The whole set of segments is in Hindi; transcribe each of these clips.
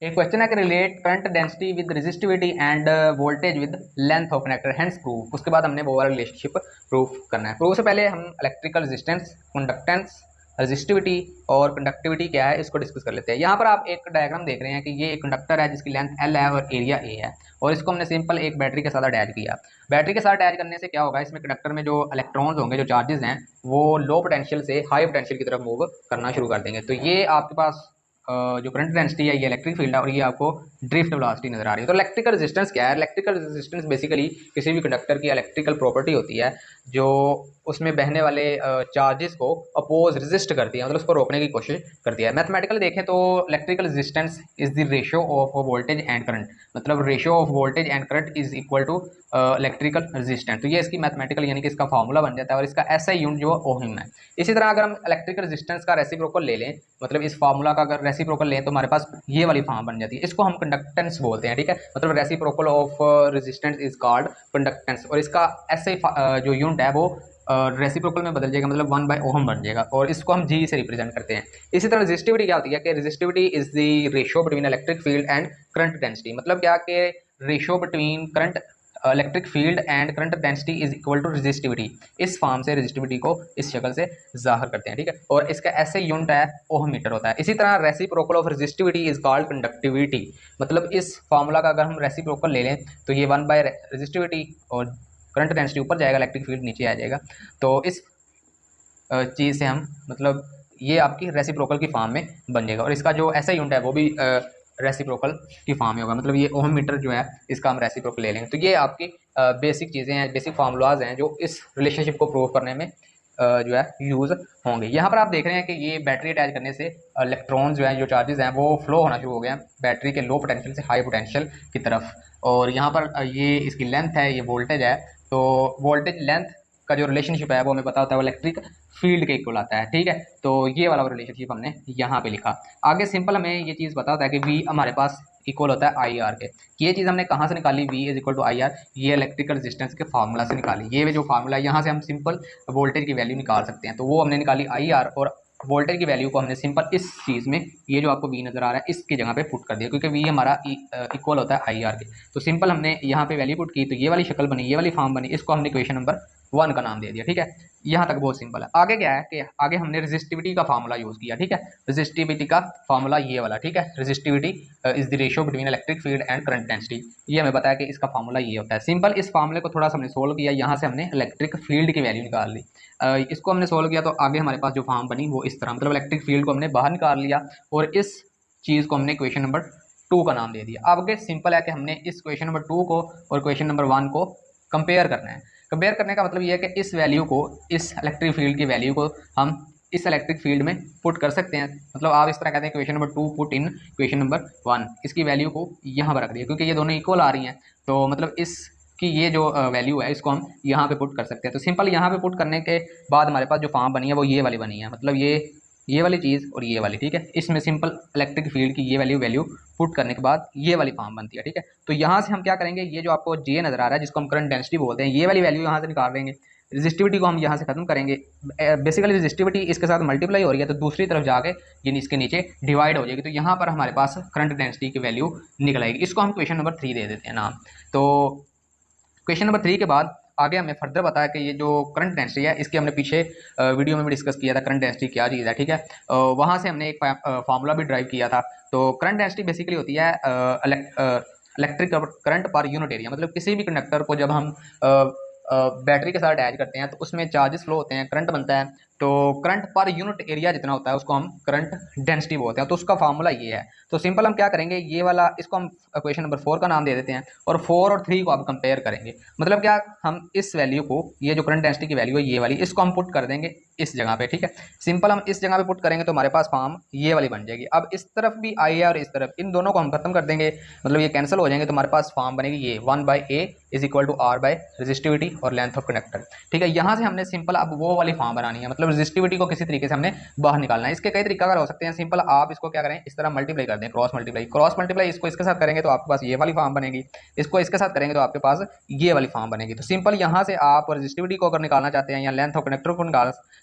एक क्वेश्चन है कि relate current density with resistivity and voltage with length of connector hence proof. उसके बाद हमने वो वाला रिलेशनशिप प्रूफ करना है। प्रूफ से पहले हम इलेक्ट्रिकल रेजिस्टेंस, कंडक्टेंस, रेजिस्टिविटी और कंडक्टिविटी क्या है इसको डिस्कस कर लेते हैं। यहाँ पर आप एक डायग्राम देख रहे हैं कि ये एक कंडक्टर है जिसकी लेंथ एल है और एरिया ए है, और इसको हमने सिंपल एक बैटरी के साथ अटैच किया। बैटरी के साथ अटैच करने से क्या होगा, इसमें कंडक्टर में जो इलेक्ट्रॉन्स होंगे, जो चार्जेस हैं, वो लो पोटेंशियल से हाई पोटेंशियल की तरफ मूव करना शुरू कर देंगे। तो ये आपके पास जो करंट डेंसिटी है ये इलेक्ट्रिक फील्ड है, और ये आपको ड्रिफ्ट वेलोसिटी नजर आ रही है। तो इलेक्ट्रिकल रेजिस्टेंस क्या है? इलेक्ट्रिकल रेजिस्टेंस बेसिकली किसी भी कंडक्टर की इलेक्ट्रिकल प्रॉपर्टी होती है जो उसमें बहने वाले चार्जेस को अपोज रेजिस्ट करती है, मतलब उसको रोकने की कोशिश करती है। मैथमेटिकली देखें तो electrical resistance is the ratio of voltage and current, मतलब ratio of voltage and current is equal to electrical resistance. तो ये इसकी मैथमेटिकल यानी कि इसका फॉर्मूला बन जाता है, और इसका ऐसा यूनिट जो ओहम है। इसी तरह अगर हम इलेक्ट्रिकल रेजिस्टेंस का रेसिप्रोकल ले लें, मतलब इस फार्मूला का अगर रेसिप्रोकल लें तो हमारे पास ये वाली फॉर्म बन जाती है। इसको हम कंडक्टेंस बोलते हैं, ठीक है। मतलब reciprocal of resistance is called conductance, और इसका ऐसे जो यूनिट है वो रेसिप्रोकल में बदल जाएगा, मतलब 1/ओहम बन जाएगा, और इसको हम जी से रिप्रेजेंट करते हैं। इसी तरह रेजिस्टिविटी क्या होती है कि resistivity is the ratio between electric field and current density. मतलब क्या कि ratio between current electric field and current density is equal to resistivity. इस फॉर्म से रेजिस्टिविटी को इस शक्ल से जाहिर करते हैं, ठीक है। और इसका ऐसे यूनिट है ओहम मीटर होता है। इसी तरह reciprocal of resistivity is called conductivity. मतलब इस फार्मूला का अगर हम रेसिप्रोकल ले लें तो ये 1/रेजिस्टिविटी, और करंट डेंसिटी ऊपर जाएगा, इलेक्ट्रिक फील्ड नीचे आ जाएगा। तो इस चीज़ से हम मतलब ये आपकी रेसिप्रोकल की फॉर्म में बन जाएगा, और इसका जो ऐसा यूनिट है वो भी रेसिप्रोकल की फॉर्म में होगा। मतलब ये ओहम मीटर जो है इसका हम रेसिप्रोकल ले लेंगे। तो ये आपकी बेसिक चीज़ें हैं, बेसिक फार्मूलाज हैं जो इस रिलेशनशिप को प्रूव करने में जो है यूज़ होंगे। यहाँ पर आप देख रहे हैं कि ये बैटरी अटैच करने से इलेक्ट्रॉन जो हैं, जो चार्जेस हैं, वो फ्लो होना शुरू हो गए हैं बैटरी के लो पोटेंशियल से हाई पोटेंशियल की तरफ। और यहाँ पर ये इसकी लेंथ है, ये वोल्टेज है। तो वोल्टेज लेंथ का जो रिलेशनशिप है वो हमें पता होता है, वो इलेक्ट्रिक फील्ड के इक्वल आता है, ठीक है। तो ये वाला रिलेशनशिप हमने यहाँ पे लिखा। आगे सिंपल हमें ये चीज़ पता होता है कि V हमारे पास इक्वल होता है आई आर के। ये चीज़ हमने कहाँ से निकाली? V is equal to I R, ये इलेक्ट्रिकल रेजिस्टेंस के फार्मूला से निकाली। ये जो फार्मूला है यहाँ से हम सिंपल वोल्टेज की वैल्यू निकाल सकते हैं। तो वो हमने निकाली आई आर, और वोल्टेज की वैल्यू को हमने सिंपल इस चीज़ में, ये जो आपको V नजर आ रहा है इसकी जगह पे पुट कर दिया, क्योंकि V हमारा इक्वल होता है आई आर के। तो सिंपल हमने यहाँ पे वैल्यू पुट की, तो ये वाली शक्ल बनी, ये वाली फॉर्म बनी। इसको हमने इक्वेशन नंबर 1 का नाम दे दिया, ठीक है। यहाँ तक बहुत सिंपल है। आगे क्या है कि आगे हमने रेजिस्टिविटी का फार्मूला यूज किया, ठीक है। रेजिस्टिविटी का फार्मूला ये वाला, ठीक है। Resistivity is the ratio between electric field and current density. ये हमें बताया कि इसका फार्मूला ये होता है। सिंपल इस फार्मूले को थोड़ा सा हमने सोल्व किया, यहाँ से हमने इलेक्ट्रिक फील्ड की वैल्यू निकाल ली। इसको हमने सोल्व किया तो आगे हमारे पास जो फॉर्म बनी वो इस तरह, मतलब इलेक्ट्रिक फील्ड को हमने बाहर निकाल लिया, और इस चीज़ को हमने क्वेश्चन नंबर 2 का नाम दे दिया। अब आगे सिंपल है कि हमने इस क्वेश्चन नंबर 2 को और क्वेश्चन नंबर 1 को कंपेयर करना है। कंपेयर करने का मतलब ये है कि इस वैल्यू को, इस इलेक्ट्रिक फील्ड की वैल्यू को हम इस इलेक्ट्रिक फील्ड में पुट कर सकते हैं। मतलब आप इस तरह कहते हैं question number 2 put in question number 1, इसकी वैल्यू को यहाँ पर रख दिया, क्योंकि ये दोनों इक्वल आ रही हैं। तो मतलब इसकी ये जो वैल्यू है इसको हम यहाँ पे पुट कर सकते हैं। तो सिंपल यहाँ पे पुट करने के बाद हमारे पास जो फॉर्म बनी है वो ये वाली बनी है, मतलब ये वाली चीज़ और ये वाली, ठीक है। इसमें सिंपल इलेक्ट्रिक फील्ड की ये वैल्यू पुट करने के बाद ये वाली फॉर्म बनती है, ठीक है। तो यहाँ से हम क्या करेंगे, ये जो आपको जे नजर आ रहा है जिसको हम करंट डेंसिटी बोलते हैं, ये वाली वैल्यू यहाँ से निकाल देंगे। रेजिस्टिविटी को हम यहाँ से खत्म करेंगे। बेसिकली रेजिस्टिविटी इसके साथ मल्टीप्लाई हो रही है, तो दूसरी तरफ जाके ये इसके नीचे डिवाइड हो जाएगी। तो यहाँ पर हमारे पास करंट डेंसिटी की वैल्यू निकल आएगी। इसको हम क्वेश्चन नंबर 3 दे देते हैं नाम। तो क्वेश्चन नंबर 3 के बाद आगे हमें फर्दर बताया कि ये जो करंट डेंसिटी है इसकी हमने पीछे वीडियो में भी डिस्कस किया था, करंट डेंसिटी क्या चीज़ है, ठीक है। वहाँ से हमने एक फार्मूला भी ड्राइव किया था। तो करंट डेंसिटी बेसिकली होती है electric current per unit area. मतलब किसी भी कंडक्टर को जब हम बैटरी के साथ अटैच करते हैं तो उसमें चार्जेस फ्लो होते हैं, करंट बनता है। तो करंट पर यूनिट एरिया जितना होता है उसको हम करंट डेंसिटी बोलते हैं। तो उसका फार्मूला ये है। तो सिंपल हम क्या करेंगे, ये वाला इसको हम क्वेश्चन नंबर 4 का नाम दे देते हैं, और 4 और 3 को आप कंपेयर करेंगे। मतलब क्या, हम इस वैल्यू को, ये जो करंट डेंसिटी की वैल्यू है ये वाली, इसको हम पुट कर देंगे इस जगह पे, ठीक है। सिंपल हम इस जगह पे पुट करेंगे तो हमारे पास फॉर्म ये वाली बन जाएगी। अब इस तरफ भी आई है और इस तरफ, इन दोनों को हम खत्म कर देंगे, मतलब ये कैंसिल हो जाएंगे। तो हमारे पास फॉर्म बनेगी ये 1/A is equal to R by resistivity और लेंथ ऑफ कंडक्टर, ठीक है। यहाँ से हमने सिंपल अब वो वाली फॉर्म बनानी है, मतलब रेजिस्टिविटी को किसी तरीके से हमने बाहर निकालना है। इसके कई तरीका हो सकते हैं। सिंपल आप इसको क्या करें, इस तरह मल्टीप्लाई कर दें, क्रॉस मल्टीप्लाई इसको इसके साथ करेंगे तो आपके पास ये वाली फॉर्म बनेगी, इसको इसके साथ करेंगे तो आपके पास ये वाली फॉर्म बनेगी। तो सिंपल यहाँ से आप रेजिस्टिविटी को अगर निकालना चाहते हैं या लेंथ ऑफ कंडक्टर को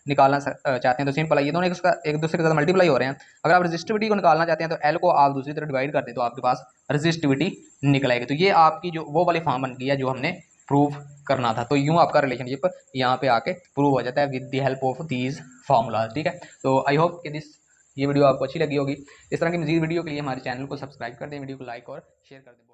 निकालना चाहते हैं तो सिंपल है, ये दोनों एक दूसरे के साथ मल्टीप्लाई हो रहे हैं। अगर आप रजिस्टिविटी को निकालना चाहते हैं तो एल को आप दूसरी तरफ डिवाइड कर दें तो आपके पास रजिस्टिविटी निकल आएगी। तो ये आपकी जो वो वाली फॉर्म बन गई है जो हमने प्रूव करना था। तो यूँ आपका रिलेशनशिप यहाँ पे आके प्रूव हो जाता है with the help of these formulas. ठीक है, तो आई होप कि ये वीडियो आपको अच्छी लगी होगी। इस तरह की मजीद वीडियो के लिए हमारे चैनल को सब्सक्राइब कर दें, वीडियो को लाइक और शेयर कर दें।